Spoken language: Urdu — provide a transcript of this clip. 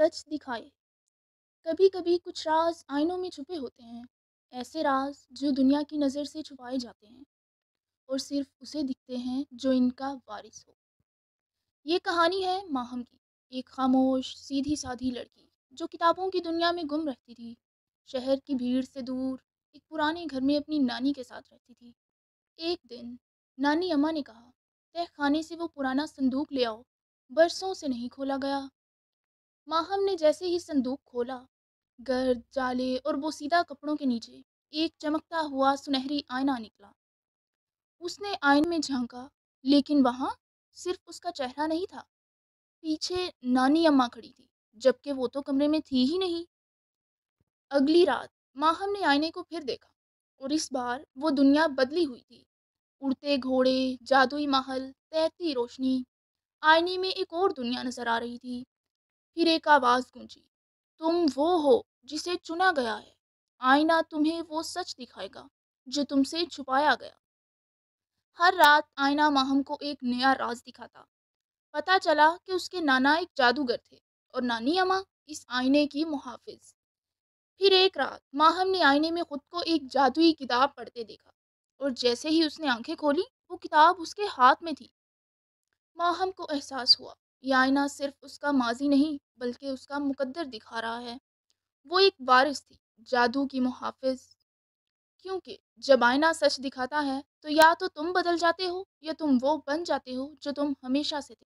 سچ دکھائے۔ کبھی کبھی کچھ راز آئینوں میں چھپے ہوتے ہیں، ایسے راز جو دنیا کی نظر سے چھپائے جاتے ہیں اور صرف اسے دکھتے ہیں جو ان کا وارث ہو۔ یہ کہانی ہے ماہم کی، ایک خاموش سیدھی سادھی لڑکی جو کتابوں کی دنیا میں گم رہتی تھی، شہر کی بھیڑ سے دور ایک پرانے گھر میں اپنی نانی کے ساتھ رہتی تھی۔ ایک دن نانی اماں نے کہا، تہ خانے سے وہ پرانا صندوق لے آؤ، برسوں سے نہیں کھولا گیا۔ ماہم نے جیسے ہی صندوق کھولا، گرد جالے اور بوسیدہ کپڑوں کے نیچے ایک چمکتا ہوا سنہری آئینہ نکلا۔ اس نے آئینے میں جھانکا، لیکن وہاں صرف اس کا چہرہ نہیں تھا، پیچھے نانی اماں کھڑی تھی، جبکہ وہ تو کمرے میں تھی ہی نہیں۔ اگلی رات ماہم نے آئینے کو پھر دیکھا، اور اس بار وہ دنیا بدلی ہوئی تھی۔ اڑتے گھوڑے، جادوئی محل، تیرتی روشنی، آئینے میں ایک اور دنیا نظر آ رہی تھی۔ پھر ایک آواز گونجی، تم وہ ہو جسے چنا گیا ہے، آئینہ تمہیں وہ سچ دکھائے گا جو تم سے چھپایا گیا۔ ہر رات آئینہ ماہم کو ایک نیا راز دکھاتا۔ پتہ چلا کہ اس کے نانا ایک جادوگر تھے اور نانی اماں اس آئینے کی محافظ۔ پھر ایک رات ماہم نے آئینے میں خود کو ایک جادوئی کتاب پڑھتے دیکھا، اور جیسے ہی اس نے آنکھیں کھولی وہ کتاب اس کے ہاتھ میں تھی۔ ماہم کو احساس ہوا یہ آئینہ صرف اس کا ماضی نہیں بلکہ اس کا مقدر دکھا رہا ہے۔ وہ ایک وارث تھی، جادو کی محافظ، کیونکہ جب آئینہ سچ دکھاتا ہے تو یا تو تم بدل جاتے ہو یا تم وہ بن جاتے ہو جو تم ہمیشہ سے تھے۔